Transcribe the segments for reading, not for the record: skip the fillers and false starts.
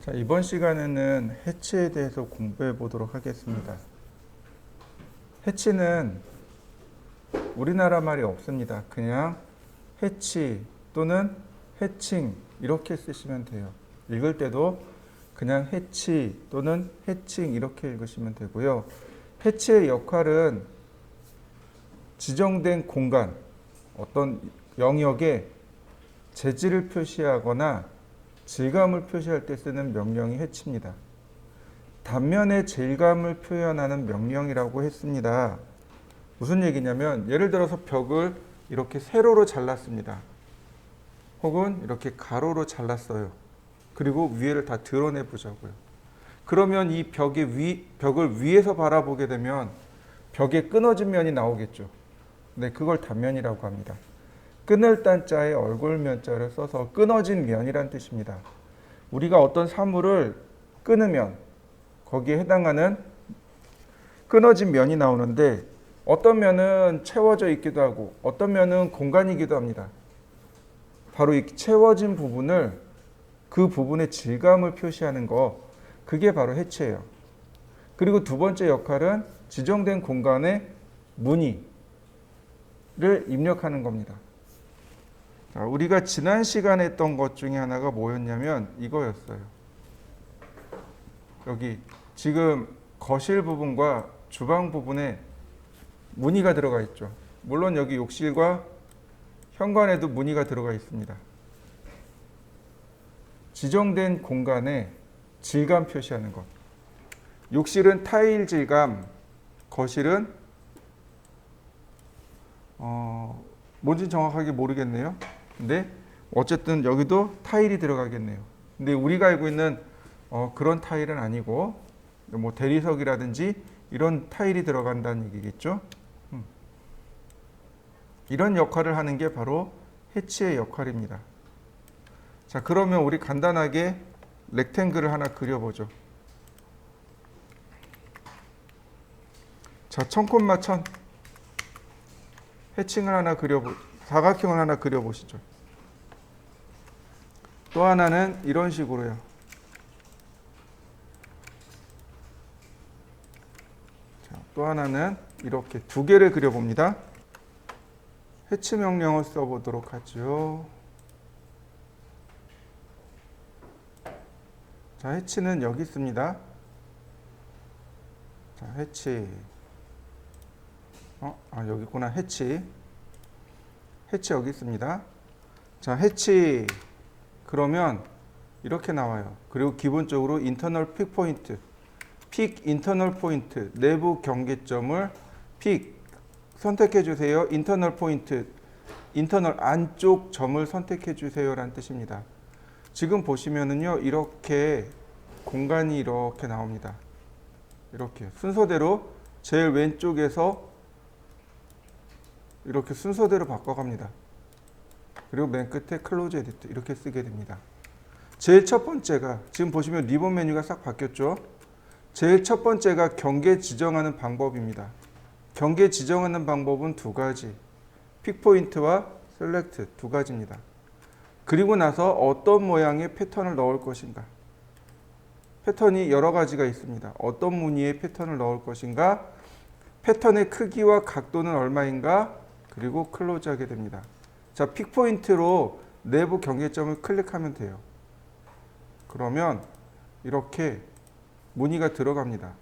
자, 이번 시간에는 해치에 대해서 공부해 보도록 하겠습니다. 해치는 우리나라 말이 없습니다. 그냥 해치 또는 해칭 이렇게 쓰시면 돼요. 읽을 때도 그냥 해치 또는 해칭 이렇게 읽으시면 되고요. 해치의 역할은 지정된 공간, 어떤 영역에 재질을 표시하거나 질감을 표시할 때 쓰는 명령이 해치입니다. 단면의 질감을 표현하는 명령이라고 했습니다. 무슨 얘기냐면 예를 들어서 벽을 이렇게 세로로 잘랐습니다. 혹은 이렇게 가로로 잘랐어요. 그리고 위에를 다 드러내 보자고요. 그러면 이 벽을 위에서 바라보게 되면 벽에 끊어진 면이 나오겠죠. 네, 그걸 단면이라고 합니다. 끊을 단자에 얼굴면자를 써서 끊어진 면이란 뜻입니다. 우리가 어떤 사물을 끊으면 거기에 해당하는 끊어진 면이 나오는데 어떤 면은 채워져 있기도 하고 어떤 면은 공간이기도 합니다. 바로 이 채워진 부분을 그 부분의 질감을 표시하는 거, 그게 바로 해치예요. 그리고 두 번째 역할은 지정된 공간에 무늬를 입력하는 겁니다. 자, 우리가 지난 시간에 했던 것 중에 하나가 뭐였냐면 이거였어요. 여기 지금 거실 부분과 주방 부분에 무늬가 들어가 있죠. 물론 여기 욕실과 현관에도 무늬가 들어가 있습니다. 지정된 공간에 질감 표시하는 것. 욕실은 타일 질감, 거실은 뭔지 정확하게 모르겠네요. 근데 어쨌든 여기도 타일이 들어가겠네요. 근데 우리가 알고 있는 그런 타일은 아니고 뭐 대리석이라든지 이런 타일이 들어간다는 얘기겠죠. 이런 역할을 하는 게 바로 해치의 역할입니다. 자, 그러면 우리 간단하게 렉탱글을 하나 그려보죠. 자, 천콤마천 해칭을 하나 사각형을 하나 그려보시죠. 또 하나는 이런 식으로요. 자, 또 하나는 이렇게 두 개를 그려봅니다. 해치 명령을 써보도록 하죠. 자, 해치는 여기 있습니다. 자, 해치. 여기 있구나. 해치 여기 있습니다. 자, 해치. 그러면 이렇게 나와요. 그리고 기본적으로 인터널 픽 포인트, 픽 인터널 포인트, 내부 경계점을 픽 선택해 주세요. 인터널 포인트, 인터널 안쪽 점을 선택해 주세요 라는 뜻입니다. 지금 보시면은요, 이렇게 공간이 이렇게 나옵니다. 이렇게 순서대로 제일 왼쪽에서 이렇게 순서대로 바꿔갑니다. 그리고 맨 끝에 클로즈 에디트 이렇게 쓰게 됩니다. 제일 첫 번째가 지금 보시면 리본 메뉴가 싹 바뀌었죠. 제일 첫 번째가 경계 지정하는 방법입니다. 경계 지정하는 방법은 두 가지, 픽 포인트와 셀렉트 두 가지입니다. 그리고 나서 어떤 모양의 패턴을 넣을 것인가. 패턴이 여러 가지가 있습니다. 어떤 무늬의 패턴을 넣을 것인가, 패턴의 크기와 각도는 얼마인가, 그리고 클로즈 하게 됩니다. 자, 픽 포인트로 내부 경계점을 클릭하면 돼요. 그러면 이렇게 무늬가 들어갑니다.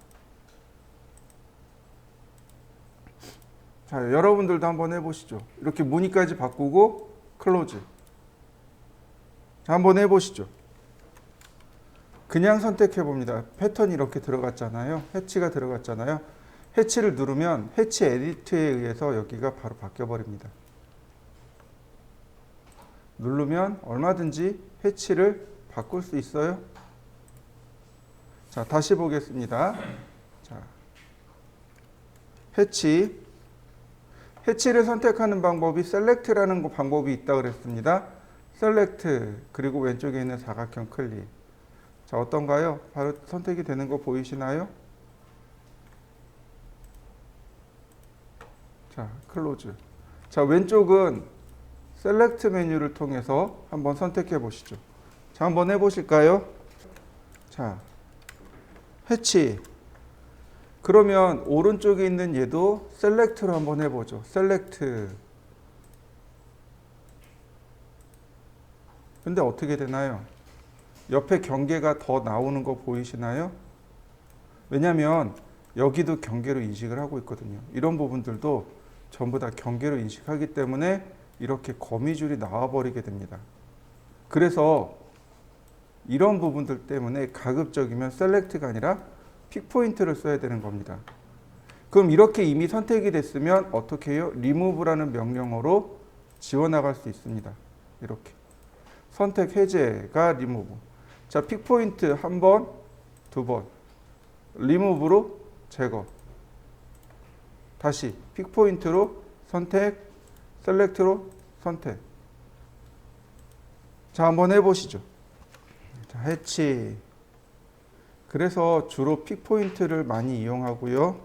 자, 여러분들도 한번 해보시죠. 이렇게 무늬까지 바꾸고 클로즈. 자, 한번 해보시죠. 그냥 선택해 봅니다. 패턴이 이렇게 들어갔잖아요. 해치가 들어갔잖아요. 해치를 누르면 해치 에디트에 의해서 여기가 바로 바뀌어 버립니다. 누르면 얼마든지 해치를 바꿀 수 있어요. 자, 다시 보겠습니다. 자, 해치를 선택하는 방법이 셀렉트라는 방법이 있다고 그랬습니다. 셀렉트, 그리고 왼쪽에 있는 사각형 클릭. 자, 어떤가요? 바로 선택이 되는 거 보이시나요? 자, 클로즈. 자, 왼쪽은 셀렉트 메뉴를 통해서 한번 선택해 보시죠. 자, 한번 해보실까요? 자, 해치. 그러면 오른쪽에 있는 얘도 셀렉트로 한번 해보죠. 셀렉트. 근데 어떻게 되나요? 옆에 경계가 더 나오는 거 보이시나요? 왜냐하면 여기도 경계로 인식을 하고 있거든요. 이런 부분들도 전부 다 경계로 인식하기 때문에 이렇게 거미줄이 나와버리게 됩니다. 그래서 이런 부분들 때문에 가급적이면 셀렉트가 아니라 픽포인트를 써야 되는 겁니다. 그럼 이렇게 이미 선택이 됐으면 어떻게 해요? 리무브라는 명령어로 지워나갈 수 있습니다. 이렇게. 선택 해제가 리무브. 자, 픽포인트 한 번, 두 번. 리무브로 제거. 다시 픽포인트로 선택, 셀렉트로 선택. 자, 한번 해보시죠. 자, 해치. 그래서 주로 픽포인트를 많이 이용하고요.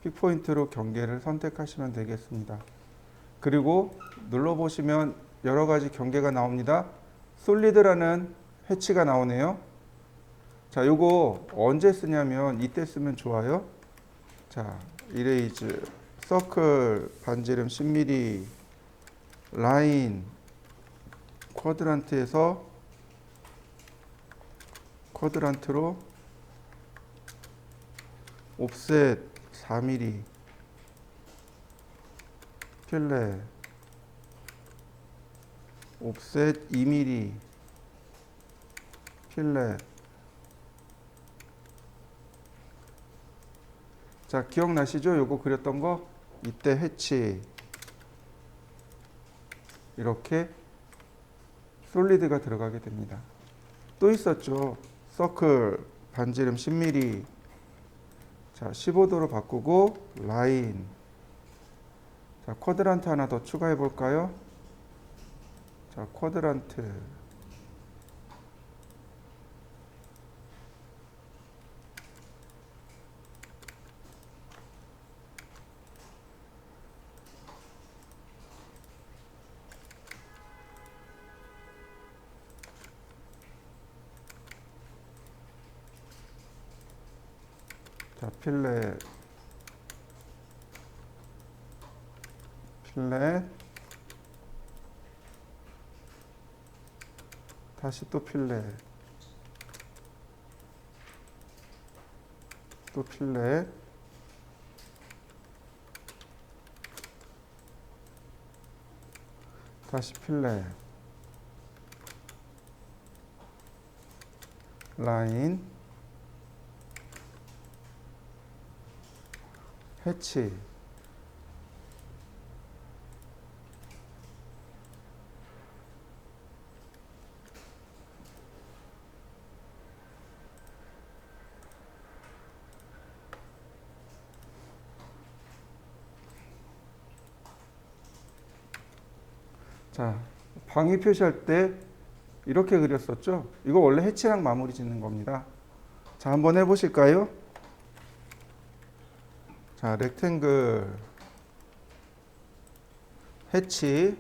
픽포인트로 경계를 선택하시면 되겠습니다. 그리고 눌러보시면 여러 가지 경계가 나옵니다. 솔리드라는 해치가 나오네요. 자, 요거 언제 쓰냐면 이때 쓰면 좋아요. 자, 이레이즈, 서클, 반지름 10mm, 라인, 쿼드란트에서 쿼드란트로 옵셋 4mm, 필렛, 옵셋 2mm, 필렛. 자, 기억나시죠? 요거 그렸던 거? 이때 해치. 이렇게 솔리드가 들어가게 됩니다. 또 있었죠. 서클, 반지름 10mm. 자, 15도로 바꾸고 라인. 자, 쿼드란트 하나 더 추가해 볼까요? 자, 쿼드란트. 자, 필렛, 필렛, 다시 또 필렛, 또 필렛, 다시 필렛, 라인, 해치. 자, 방위 표시할 때 이렇게 그렸었죠? 이거 원래 해치랑 마무리 짓는 겁니다. 자, 한번 해보실까요? 자, 렉탱글, 해치,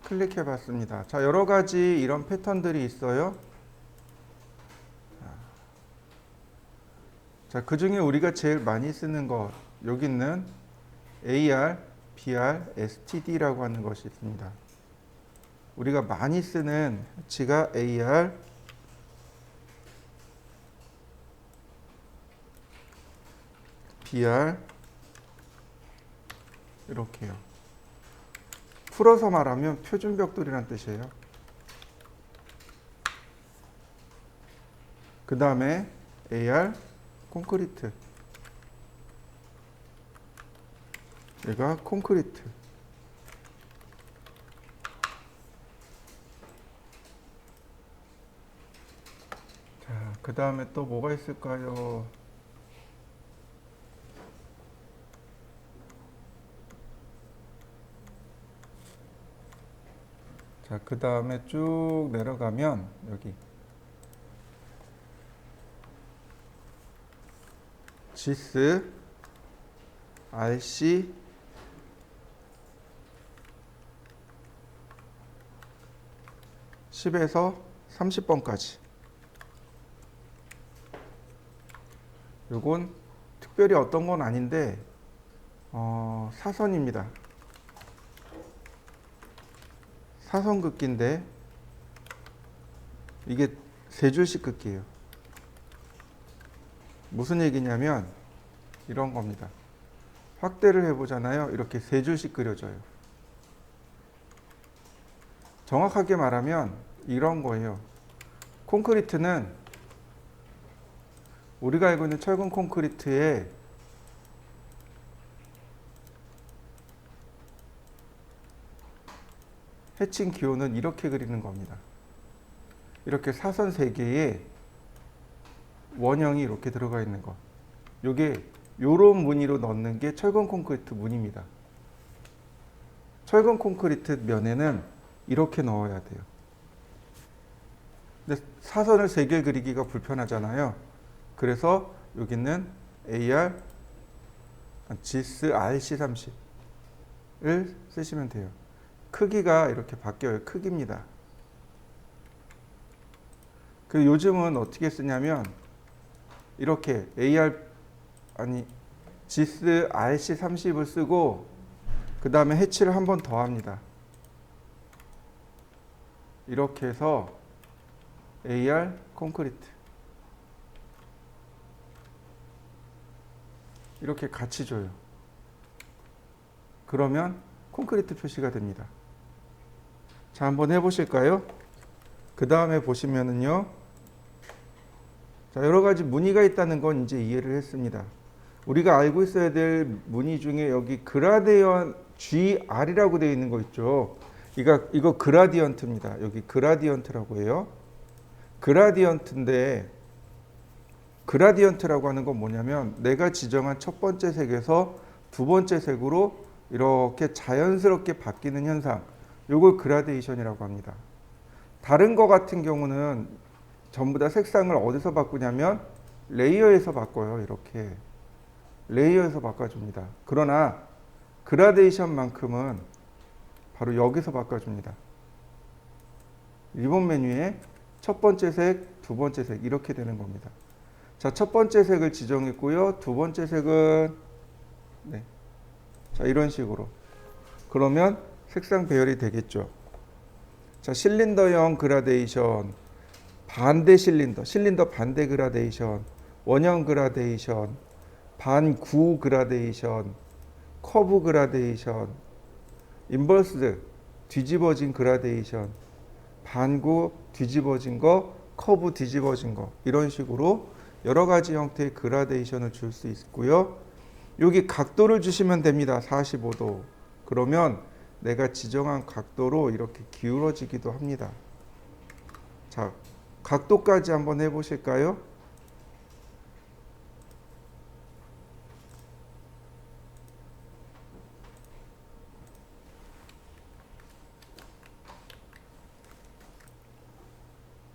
클릭해 봤습니다. 자, 여러 가지 이런 패턴들이 있어요. 자, 그 중에 우리가 제일 많이 쓰는 것, 여기 있는 AR, BR, STD라고 하는 것이 있습니다. 우리가 많이 쓰는 해치가 AR, BR, 이렇게요. 풀어서 말하면 표준벽돌이란 뜻이에요. 그 다음에 AR, 콘크리트. 얘가 콘크리트. 자, 그 다음에 또 뭐가 있을까요? 자, 그 다음에 쭉 내려가면 여기 GIS, RC, (10) 에서 (30번까지) 요건 특별히 어떤 건 아닌데 사선입니다. 사선 긋기인데 이게 세 줄씩 긋기예요. 무슨 얘기냐면 이런 겁니다. 확대를 해보잖아요. 이렇게 세 줄씩 그려져요. 정확하게 말하면 이런 거예요. 콘크리트는 우리가 알고 있는 철근 콘크리트의 해칭 기호는 이렇게 그리는 겁니다. 이렇게 사선 3개에 원형이 이렇게 들어가 있는 것. 요게 요런 무늬로 넣는 게 철근 콘크리트 무늬입니다. 철근 콘크리트 면에는 이렇게 넣어야 돼요. 근데 사선을 3개 그리기가 불편하잖아요. 그래서 여기는 AR GIS RC30을 쓰시면 돼요. 크기가 이렇게 바뀌어요. 크기입니다. 그리고 요즘은 어떻게 쓰냐면 이렇게 GIS RC30을 쓰고 그 다음에 해치를 한 번 더 합니다. 이렇게 해서 AR 콘크리트 이렇게 같이 줘요. 그러면 콘크리트 표시가 됩니다. 자, 한번 해보실까요? 그 다음에 보시면은요. 자, 여러 가지 무늬가 있다는 건 이제 이해를 했습니다. 우리가 알고 있어야 될 무늬 중에 여기 그라디언 GR이라고 되어 있는 거 있죠. 이거 그라디언트입니다. 여기 그라디언트라고 해요. 그라디언트인데 그라디언트라고 하는 건 뭐냐면 내가 지정한 첫 번째 색에서 두 번째 색으로 이렇게 자연스럽게 바뀌는 현상. 이걸 그라데이션이라고 합니다. 다른 거 같은 경우는 전부 다 색상을 어디서 바꾸냐면 레이어에서 바꿔요. 이렇게 레이어에서 바꿔줍니다. 그러나 그라데이션만큼은 바로 여기서 바꿔줍니다. 리본 메뉴에 첫 번째 색, 두 번째 색 이렇게 되는 겁니다. 자, 첫 번째 색을 지정했고요. 두 번째 색은 자, 이런 식으로. 그러면 색상 배열이 되겠죠. 자, 실린더형 그라데이션, 반대 실린더 반대 그라데이션, 원형 그라데이션, 반구 그라데이션, 커브 그라데이션, 인버스 뒤집어진 그라데이션, 반구 뒤집어진 거, 커브 뒤집어진 거 이런 식으로 여러 가지 형태의 그라데이션을 줄 수 있고요. 여기 각도를 주시면 됩니다. 45도. 그러면 내가 지정한 각도로 이렇게 기울어지기도 합니다. 자, 각도까지 한번 해보실까요?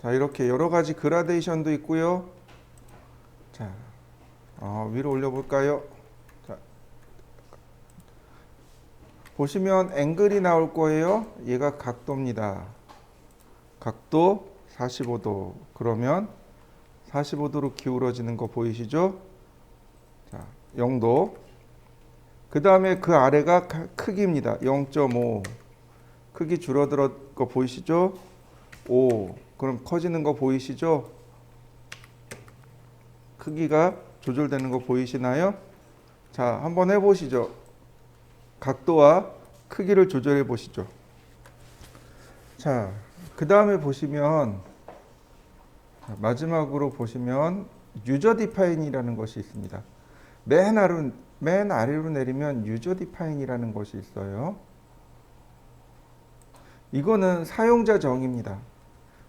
자, 이렇게 여러 가지 그라데이션도 있고요. 자, 위로 올려볼까요? 자, 보시면 앵글이 나올 거예요. 얘가 각도입니다. 각도 45도. 그러면 45도로 기울어지는 거 보이시죠? 자, 0도. 그 다음에 그 아래가 크기입니다. 0.5. 크기 줄어들었 거 보이시죠? 5. 그럼 커지는 거 보이시죠? 크기가 조절되는 거 보이시나요? 자, 한번 해보시죠. 각도와 크기를 조절해 보시죠. 자, 그 다음에 보시면 마지막으로 보시면 유저 디파인이라는 것이 있습니다. 맨 아래로 내리면 유저 디파인이라는 것이 있어요. 이거는 사용자 정의입니다.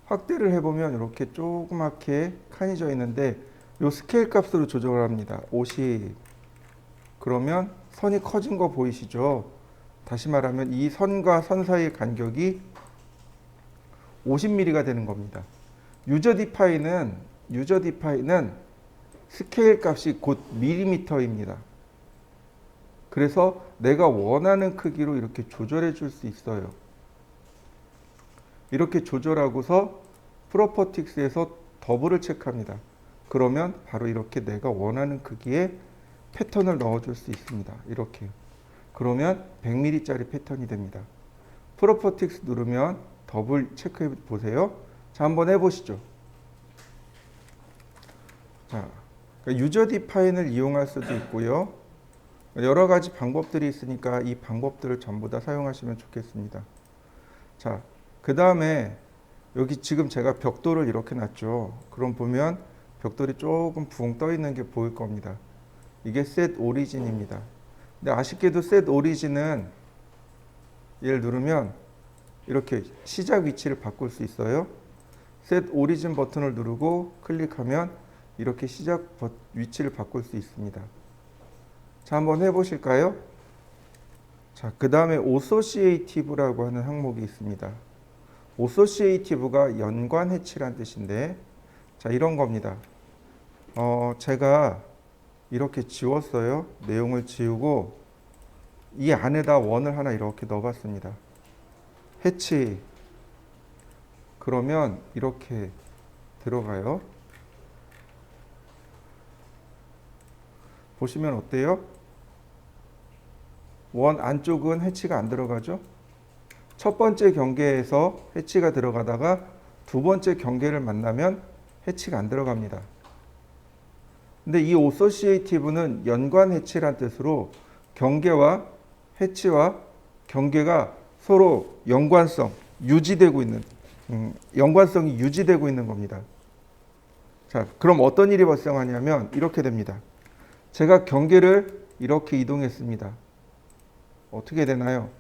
확대를 해보면 이렇게 조그맣게 칸이 져 있는데 이 스케일 값으로 조정을 합니다. 50. 그러면 선이 커진 거 보이시죠? 다시 말하면 이 선과 선 사이의 간격이 50mm가 되는 겁니다. 유저 디파인은 스케일 값이 곧 밀리미터입니다. 그래서 내가 원하는 크기로 이렇게 조절해 줄 수 있어요. 이렇게 조절하고서 프로퍼틱스에서 더블을 체크합니다. 그러면 바로 이렇게 내가 원하는 크기의 패턴을 넣어줄 수 있습니다. 이렇게. 그러면 100mm짜리 패턴이 됩니다. 프로퍼틱스 누르면 더블 체크해 보세요. 자, 한번 해보시죠. 자, 그러니까 유저 디파인을 이용할 수도 있고요. 여러 가지 방법들이 있으니까 이 방법들을 전부 다 사용하시면 좋겠습니다. 자, 그 다음에 여기 지금 제가 벽돌을 이렇게 놨죠. 그럼 보면 벽돌이 조금 붕 떠 있는 게 보일 겁니다. 이게 셋 오리진입니다. 근데 아쉽게도 셋 오리진은 얘를 누르면 이렇게 시작 위치를 바꿀 수 있어요. 셋 오리진 버튼을 누르고 클릭하면 이렇게 시작 위치를 바꿀 수 있습니다. 자, 한번 해보실까요? 자, 그 다음에 오소시에이티브라고 하는 항목이 있습니다. 오소시에이티브가 연관 해치란 뜻인데, 자, 이런 겁니다. 제가 이렇게 지웠어요. 내용을 지우고 이 안에다 원을 하나 이렇게 넣어봤습니다. 해치. 그러면 이렇게 들어가요. 보시면 어때요? 원 안쪽은 해치가 안 들어가죠? 첫 번째 경계에서 해치가 들어가다가 두 번째 경계를 만나면 해치가 안 들어갑니다. 근데 이 오소시에이티브는 연관 해치란 뜻으로 경계와 해치와 경계가 서로 연관성이 유지되고 있는 겁니다. 자, 그럼 어떤 일이 발생하냐면 이렇게 됩니다. 제가 경계를 이렇게 이동했습니다. 어떻게 되나요?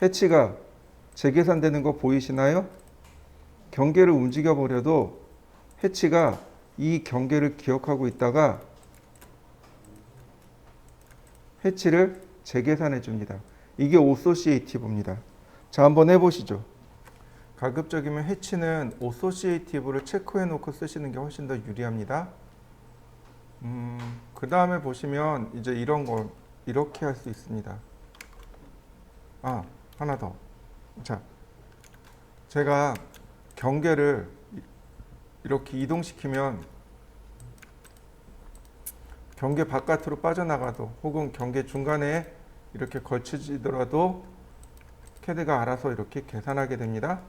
해치가 재계산되는 거 보이시나요? 경계를 움직여 버려도 해치가 이 경계를 기억하고 있다가 해치를 재계산해 줍니다. 이게 오소시에이티브입니다. 자, 한번 해보시죠. 가급적이면 해치는 오소시에이티브를 체크해 놓고 쓰시는 게 훨씬 더 유리합니다. 그 다음에 보시면 이제 이런 거 이렇게 할 수 있습니다. 하나 더. 자, 제가 경계를 이렇게 이동시키면 경계 바깥으로 빠져나가도 혹은 경계 중간에 이렇게 걸쳐지더라도 CAD가 알아서 이렇게 계산하게 됩니다.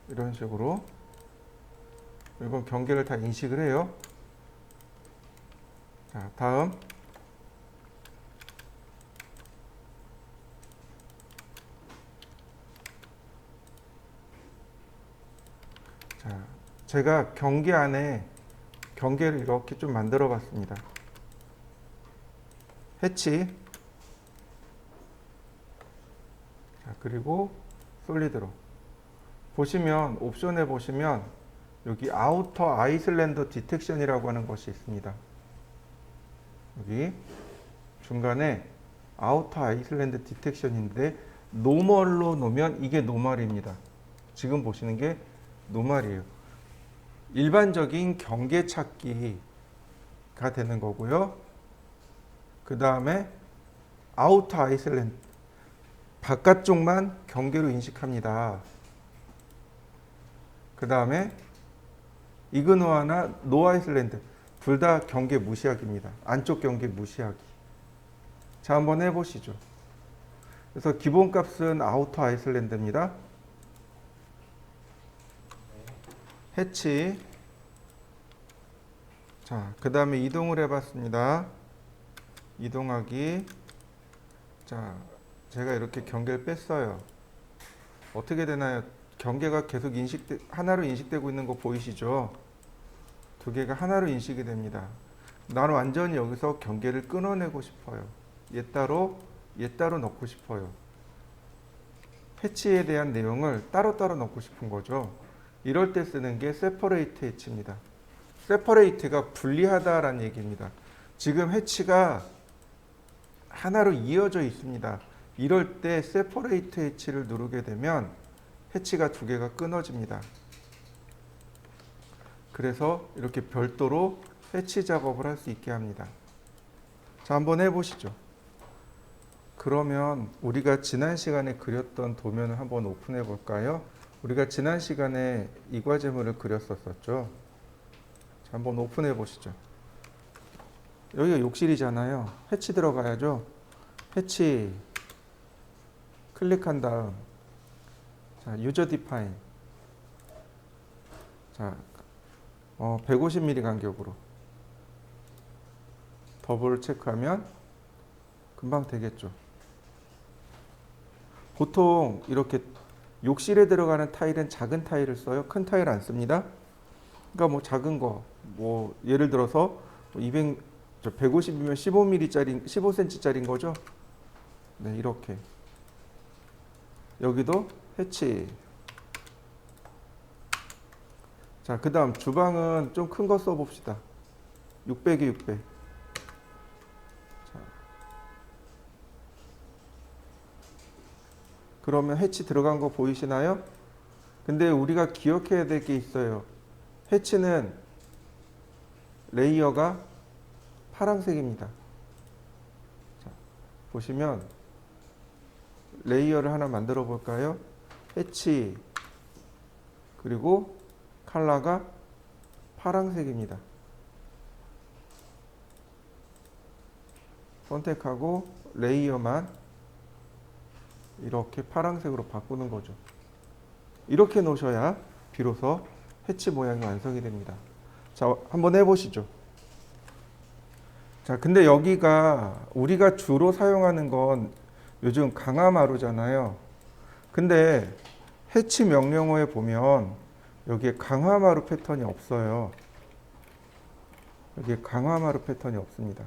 이런 식으로. 이건 경계를 다 인식을 해요. 자, 다음. 자, 제가 경계 안에 경계를 이렇게 좀 만들어 봤습니다. 해치. 자, 그리고 솔리드로. 보시면 옵션에 보시면 여기 아우터 아이슬란드 디텍션이라고 하는 것이 있습니다. 여기 중간에 아우터 아이슬란드 디텍션인데 노멀로 놓으면 이게 노멀입니다. 지금 보시는 게 노멀이에요. 일반적인 경계 찾기가 되는 거고요. 그 다음에 아우터 아이슬란드 바깥쪽만 경계로 인식합니다. 그 다음에 이그노아나 노 아이슬란드 둘 다 경계 무시하기입니다. 안쪽 경계 무시하기. 자, 한번 해보시죠. 그래서 기본값은 아우터 아이슬란드입니다. 해치. 자, 그 다음에 이동을 해봤습니다. 이동하기. 자, 제가 이렇게 경계를 뺐어요. 어떻게 되나요? 경계가 계속 하나로 인식되고 있는 거 보이시죠? 두 개가 하나로 인식이 됩니다. 나는 완전히 여기서 경계를 끊어내고 싶어요. 얘 따로 넣고 싶어요. 해치에 대한 내용을 따로따로 넣고 싶은 거죠. 이럴 때 쓰는 게 세퍼레이트 해치입니다. 세퍼레이트가 분리하다라는 얘기입니다. 지금 해치가 하나로 이어져 있습니다. 이럴 때 세퍼레이트 해치를 누르게 되면 해치가 두 개가 끊어집니다. 그래서 이렇게 별도로 해치 작업을 할 수 있게 합니다. 자, 한번 해보시죠. 그러면 우리가 지난 시간에 그렸던 도면을 한번 오픈해 볼까요? 우리가 지난 시간에 이과제물을 그렸었죠. 자, 한번 오픈해 보시죠. 여기가 욕실이잖아요. 해치 들어가야죠. 해치 클릭한 다음 자, 유저 디파인 자, 150mm 간격으로 더블 체크하면 금방 되겠죠. 보통 이렇게 욕실에 들어가는 타일은 작은 타일을 써요. 큰 타일 안 씁니다. 그러니까 뭐 작은 거, 뭐 예를 들어서 150이면 15mm짜리, 15cm짜리인 거죠. 네, 이렇게. 여기도 해치. 자, 그 다음 주방은 좀 큰 거 써봅시다. 600에 600. 자. 그러면 해치 들어간 거 보이시나요? 근데 우리가 기억해야 될 게 있어요. 해치는 레이어가 파란색입니다. 자, 보시면 레이어를 하나 만들어 볼까요? 해치 그리고 컬러가 파란색입니다. 선택하고 레이어만 이렇게 파란색으로 바꾸는 거죠. 이렇게 놓으셔야 비로소 해치 모양이 완성이 됩니다. 자, 한번 해보시죠. 자, 근데 여기가 우리가 주로 사용하는 건 요즘 강화마루잖아요. 근데 해치 명령어에 보면 여기에 강화마루 패턴이 없어요. 여기에 강화마루 패턴이 없습니다.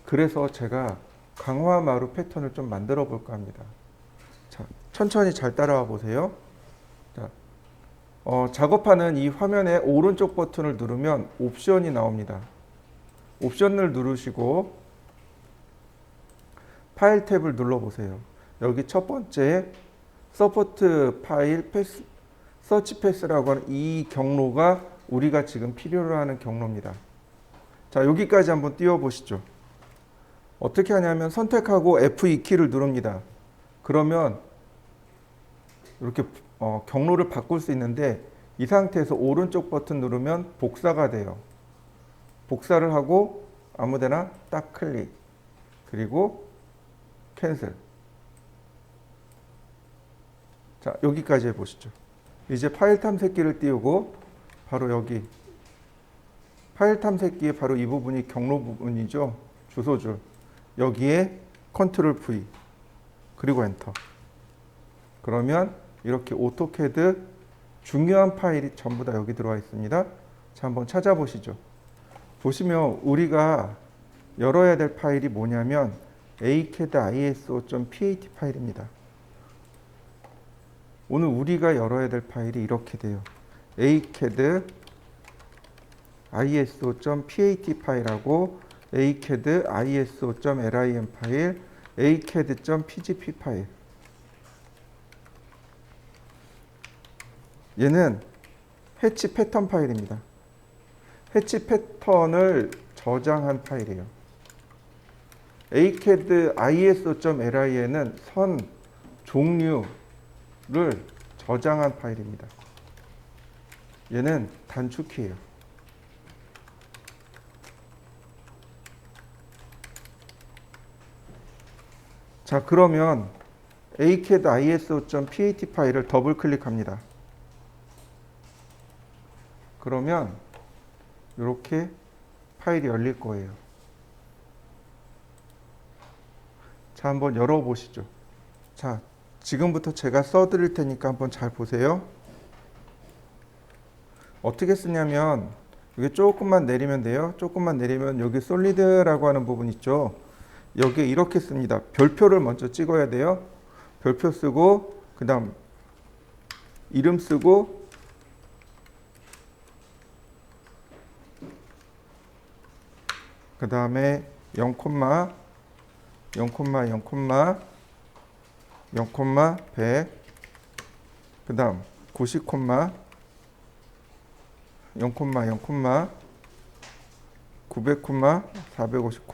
그래서 제가 강화마루 패턴을 좀 만들어 볼까 합니다. 자, 천천히 잘 따라와 보세요. 자, 작업하는 이 화면의 오른쪽 버튼을 누르면 옵션이 나옵니다. 옵션을 누르시고 파일 탭을 눌러보세요. 여기 첫 번째 서포트 파일 패스, 서치 패스라고 하는 이 경로가 우리가 지금 필요로 하는 경로입니다. 자, 여기까지 한번 띄워보시죠. 어떻게 하냐면 선택하고 F2키를 누릅니다. 그러면 이렇게 경로를 바꿀 수 있는데 이 상태에서 오른쪽 버튼 누르면 복사가 돼요. 복사를 하고 아무데나 딱 클릭 그리고 캔슬. 자, 여기까지 해보시죠. 이제 파일 탐색기를 띄우고 바로 여기 파일 탐색기의 바로 이 부분이 경로 부분이죠. 주소줄. 여기에 컨트롤 V 그리고 엔터. 그러면 이렇게 오토캐드 중요한 파일이 전부 다 여기 들어와 있습니다. 자, 한번 찾아보시죠. 보시면 우리가 열어야 될 파일이 뭐냐면 acad iso.pat 파일입니다. 오늘 우리가 열어야 될 파일이 이렇게 돼요. acad iso.pat 파일하고 acad iso.lim 파일, acad.pgp 파일. 얘는 해치 패턴 파일입니다. 해치 패턴을 저장한 파일이에요. acad iso.lim은 선 종류를 저장한 파일입니다. 얘는 단축키예요. 자, 그러면 acad iso.pat 파일을 더블 클릭합니다. 그러면 이렇게 파일이 열릴 거예요. 자, 한번 열어보시죠. 자, 지금부터 제가 써드릴 테니까 한번 잘 보세요. 어떻게 쓰냐면 이게 조금만 내리면 돼요. 조금만 내리면 여기 솔리드라고 하는 부분 있죠. 여기에 이렇게 씁니다. 별표를 먼저 찍어야 돼요. 별표 쓰고 그 다음 이름 쓰고 그 다음에 0, 0, 100 그 다음 90, 0, 0, 900, 450,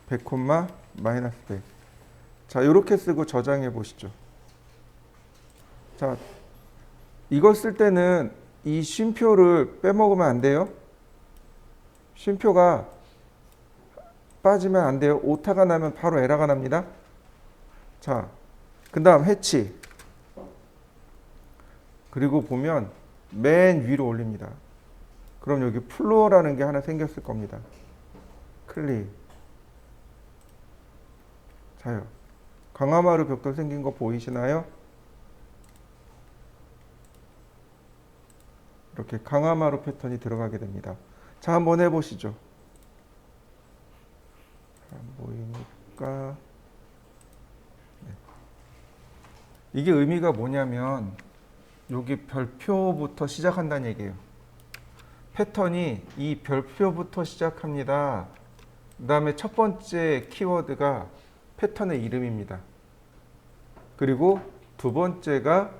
100, 마이너스 100. 자, 이렇게 쓰고 저장해 보시죠. 자, 이거 쓸 때는 이 쉼표를 빼먹으면 안 돼요. 쉼표가 빠지면 안 돼요. 오타가 나면 바로 에러가 납니다. 자, 그 다음 해치. 그리고 보면 맨 위로 올립니다. 그럼 여기 플로어라는 게 하나 생겼을 겁니다. 클릭. 자요. 강화마루 벽돌 생긴 거 보이시나요? 이렇게 강화마루 패턴이 들어가게 됩니다. 자, 한번 해보시죠. 안 보이니까. 네. 이게 의미가 뭐냐면 여기 별표부터 시작한다는 얘기예요. 패턴이 이 별표부터 시작합니다. 그 다음에 첫 번째 키워드가 패턴의 이름입니다. 그리고 두 번째가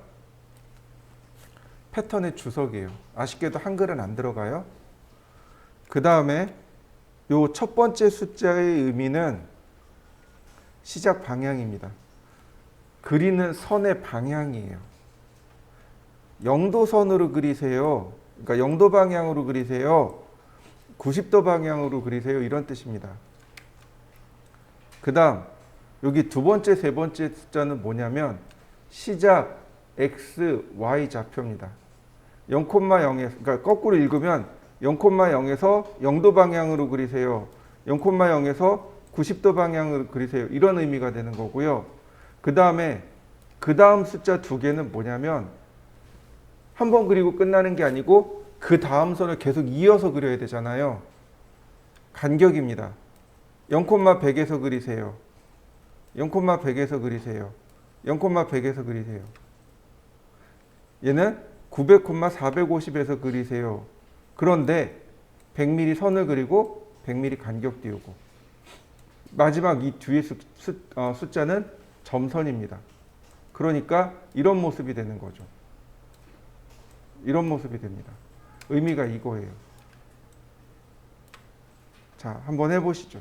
패턴의 주석이에요. 아쉽게도 한글은 안 들어가요. 그 다음에 요 첫 번째 숫자의 의미는 시작 방향입니다. 그리는 선의 방향이에요. 영도선으로 그리세요. 그러니까 영도 방향으로 그리세요. 90도 방향으로 그리세요. 이런 뜻입니다. 그 다음 여기 두 번째, 세 번째 숫자는 뭐냐면 시작 X, Y 좌표입니다. 0,0에서 그러니까 거꾸로 읽으면 0,0에서 영도 방향으로 그리세요. 0,0에서 90도 방향으로 그리세요. 이런 의미가 되는 거고요. 그 다음에 그 다음 숫자 두 개는 뭐냐면 한 번 그리고 끝나는 게 아니고 그 다음 선을 계속 이어서 그려야 되잖아요. 간격입니다. 0,100에서 그리세요. 0,100에서 그리세요. 0,100에서 그리세요. 얘는 900,450에서 그리세요. 그런데 100mm 선을 그리고 100mm 간격 띄우고 마지막 이 뒤에 숫자는 점선입니다. 그러니까 이런 모습이 되는 거죠. 이런 모습이 됩니다. 의미가 이거예요. 자, 한번 해보시죠.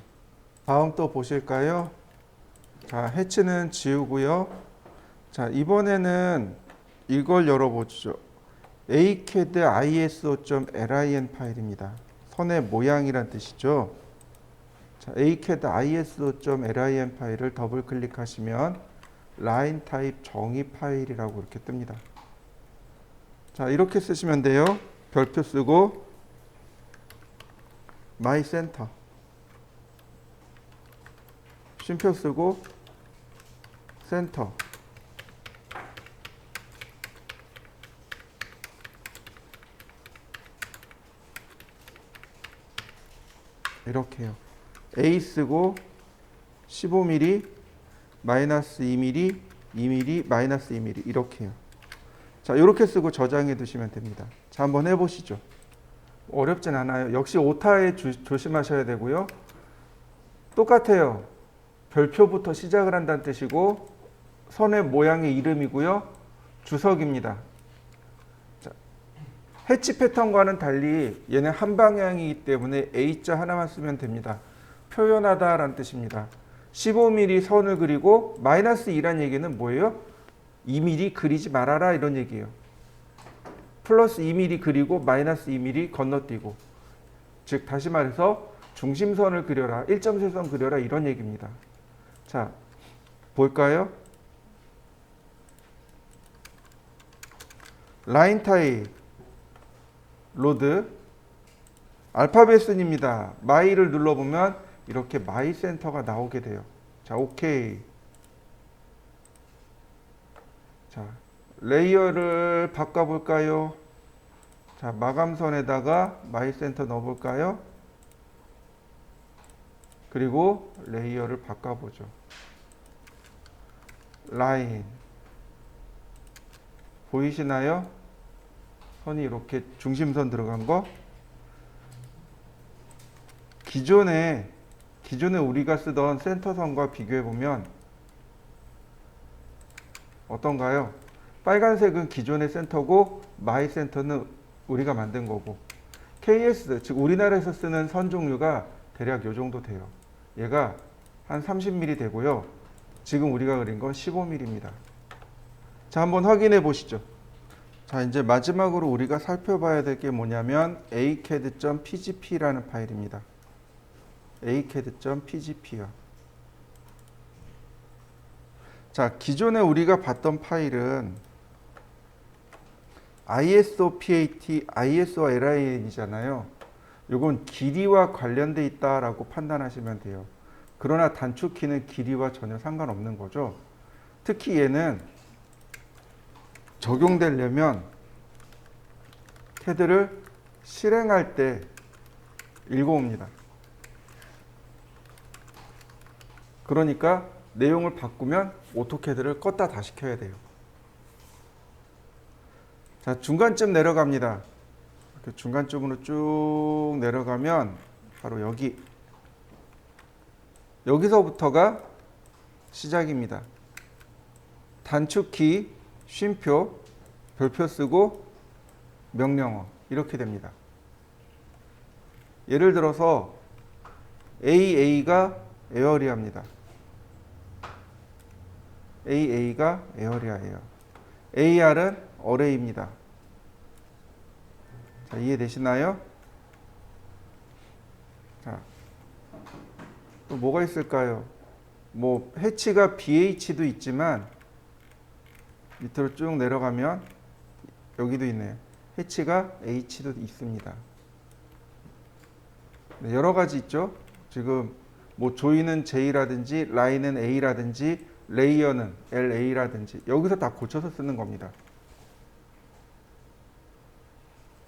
다음 또 보실까요? 자, 해치는 지우고요. 자, 이번에는 이걸 열어보죠. acad iso.lin 파일입니다. 선의 모양이란 뜻이죠. 자, acad iso.lin 파일을 더블 클릭하시면 라인 타입 정의 파일이라고 이렇게 뜹니다. 자, 이렇게 쓰시면 돼요. 별표 쓰고 my center 쉼표 쓰고 센터 이렇게요. A 쓰고 15mm 마이너스 2mm 2mm 마이너스 2mm 이렇게요. 자, 이렇게 쓰고 저장해 두시면 됩니다. 자, 한번 해보시죠. 어렵진 않아요. 역시 오타에 조심하셔야 되고요. 똑같아요. 별표부터 시작을 한다는 뜻이고 선의 모양의 이름이고요. 주석입니다. 자, 해치 패턴과는 달리 얘는 한 방향이기 때문에 A자 하나만 쓰면 됩니다. 표현하다 라는 뜻입니다. 15mm 선을 그리고 마이너스 2란 얘기는 뭐예요? 2mm 그리지 말아라 이런 얘기예요. 플러스 2mm 그리고 마이너스 2mm 건너뛰고, 즉 다시 말해서 중심선을 그려라, 일점세선 그려라 이런 얘기입니다. 자, 볼까요? 라인 타입 로드 알파벳 순입니다. 마이를 눌러보면 이렇게 마이 센터가 나오게 돼요. 자, 오케이. 자, 레이어를 바꿔볼까요? 자, 마감선에다가 마이 센터 넣어볼까요? 그리고 레이어를 바꿔보죠. 라인 보이시나요? 선이 이렇게 중심선 들어간 거. 기존에 우리가 쓰던 센터선과 비교해보면 어떤가요? 빨간색은 기존의 센터고 마이 센터는 우리가 만든 거고, KS 즉 우리나라에서 쓰는 선 종류가 대략 이 정도 돼요. 얘가 한 30mm 되고요. 지금 우리가 그린 건 15mm입니다. 자, 한번 확인해 보시죠. 자, 이제 마지막으로 우리가 살펴봐야 될 게 뭐냐면 acad.pgp라는 파일입니다. acad.pgp요. 자, 기존에 우리가 봤던 파일은 ISOPAT, ISOLIN이잖아요. 이건 길이와 관련돼 있다라고 판단하시면 돼요. 그러나 단축키는 길이와 전혀 상관없는 거죠. 특히 얘는 적용되려면 CAD를 실행할 때 읽어옵니다. 그러니까 내용을 바꾸면 오토캐드를 껐다 다시 켜야 돼요. 자, 중간쯤 내려갑니다. 이렇게 중간쯤으로 쭉 내려가면 바로 여기서부터가 시작입니다. 단축키, 쉼표, 별표 쓰고 명령어 이렇게 됩니다. 예를 들어서 AA가 에어리아입니다. AA가 에어리아예요. AR은 어레이입니다. 자, 이해되시나요? 자, 또 뭐가 있을까요? 뭐 해치가 BH도 있지만 밑으로 쭉 내려가면 여기도 있네요. 해치가 H도 있습니다. 네, 여러 가지 있죠. 지금 뭐 조이는 J라든지 라인은 A라든지 레이어는 LA라든지 여기서 다 고쳐서 쓰는 겁니다.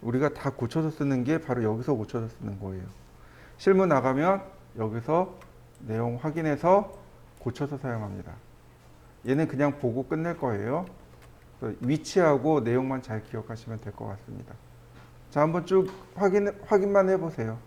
우리가 다 고쳐서 쓰는 게 바로 여기서 고쳐서 쓰는 거예요. 실무 나가면 여기서 내용 확인해서 고쳐서 사용합니다. 얘는 그냥 보고 끝낼 거예요. 위치하고 내용만 잘 기억하시면 될 것 같습니다. 자, 한번 쭉 확인만 해보세요.